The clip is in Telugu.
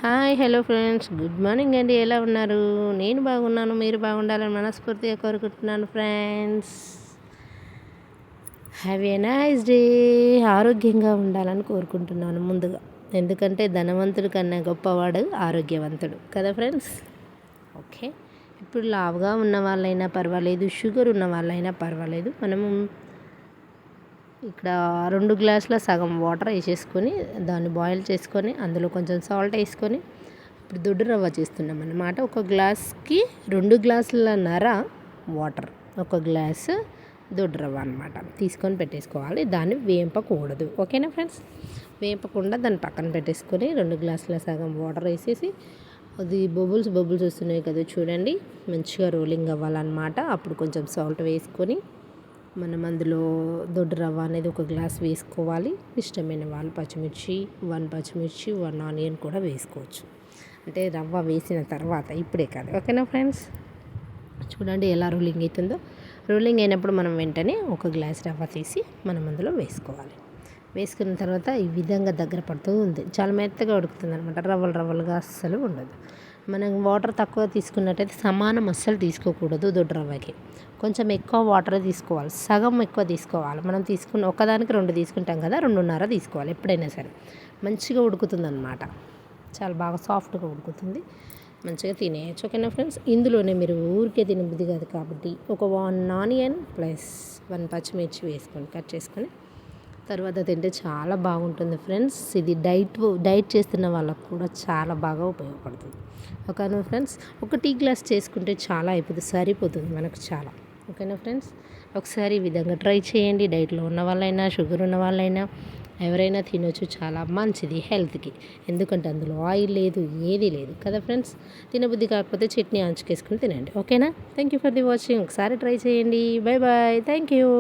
Hi hello friends, good morning అండి. ఎలా ఉన్నారు? నేను బాగున్నాను. మీరు బాగుండాలని మనస్ఫూర్తిగా కోరుకుంటున్నాను friends. Have a nice day. ఆరోగ్యంగా ఉండాలని కోరుకుంటున్నాను ముందుగా. ఎందుకంటే ధనవంతుడి కన్నా గొప్పవాడు ఆరోగ్యవంతుడు కదా ఫ్రెండ్స్. ఓకే, ఇప్పుడు లావుగా ఉన్న వాళ్ళైనా పర్వాలేదు, షుగర్ ఉన్న వాళ్ళైనా పర్వాలేదు, మనము ఇక్కడ 2 గ్లాసుల సగం వాటర్ వేసేసుకొని దాన్ని బాయిల్ చేసుకొని అందులో కొంచెం సాల్ట్ వేసుకొని ఇప్పుడు దొడ్డు రవ్వ చేస్తున్నాం అన్నమాట. ఒక గ్లాస్కి 2 గ్లాసులన్నర వాటర్, ఒక గ్లాసు దొడ్డు రవ్వ అనమాట తీసుకొని పెట్టేసుకోవాలి. దాన్ని వేంపకూడదు. ఓకేనా ఫ్రెండ్స్? వేంపకుండా దాన్ని పక్కన పెట్టేసుకొని 2 గ్లాసుల సగం వాటర్ వేసేసి అది బబుల్స్ వస్తున్నాయి కదా చూడండి, మంచిగా రోలింగ్ అవ్వాలన్నమాట. అప్పుడు కొంచెం సాల్ట్ వేసుకొని మనం అందులో దొడ్డు రవ్వ అనేది ఒక గ్లాస్ వేసుకోవాలి. ఇష్టమైన వాళ్ళు పచ్చిమిర్చి 1 ఆనియన్ కూడా వేసుకోవచ్చు. అంటే రవ్వ వేసిన తర్వాత ఇప్పుడే కాదు. ఓకేనా ఫ్రెండ్స్? చూడండి ఎలా రోలింగ్ అవుతుందో. రోలింగ్ అయినప్పుడు మనం వెంటనే ఒక గ్లాస్ రవ్వ తీసి మనం అందులో వేసుకోవాలి. వేసుకున్న తర్వాత ఈ విధంగా దగ్గర పడుతూ ఉంది. చాలా మెత్తగా ఉడుకుతుంది అనమాట. రవ్వలుగా అస్సలు ఉండదు. మనం వాటర్ తక్కువ తీసుకున్నట్టయితే సమానం అస్సలు తీసుకోకూడదు. దొడ్డు రవ్వకి కొంచెం ఎక్కువ వాటర్ తీసుకోవాలి. సగం ఎక్కువ తీసుకోవాలి. మనం తీసుకున్న ఒకదానికి 2 తీసుకుంటాం కదా, 2.5 తీసుకోవాలి ఎప్పుడైనా సరే. మంచిగా ఉడుకుతుంది అనమాట. చాలా బాగా సాఫ్ట్గా ఉడుకుతుంది. మంచిగా తినేయచ్చు. ఓకేనా ఫ్రెండ్స్? ఇందులోనే మీరు ఊరికే తినబుద్ధి కాదు కాబట్టి ఒక 1 ఆనియన్ ప్లస్ 1 పచ్చిమిర్చి వేసుకొని కట్ చేసుకొని తర్వాత తింటే చాలా బాగుంటుంది ఫ్రెండ్స్. ఇది డైట్ చేస్తున్న వాళ్ళకు కూడా చాలా బాగా ఉపయోగపడుతుంది. ఓకేనా ఫ్రెండ్స్? ఒక టీ గ్లాస్ చేసుకుంటే చాలా అయిపోతుంది, సరిపోతుంది మనకు చాలా. ఓకేనా ఫ్రెండ్స్? ఒకసారి ఈ విధంగా ట్రై చేయండి. డైట్లో ఉన్న వాళ్ళైనా, షుగర్ ఉన్న వాళ్ళైనా ఎవరైనా తినొచ్చు. చాలా మంచిది హెల్త్కి. ఎందుకంటే అందులో ఆయిల్ లేదు, ఏది లేదు కదా ఫ్రెండ్స్. తినబుద్ధి కాకపోతే చట్నీ ఆంచుకేసుకుని తినండి. ఓకేనా? Thank you for the watching. ఒకసారి ట్రై చేయండి. Bye bye. Thank you.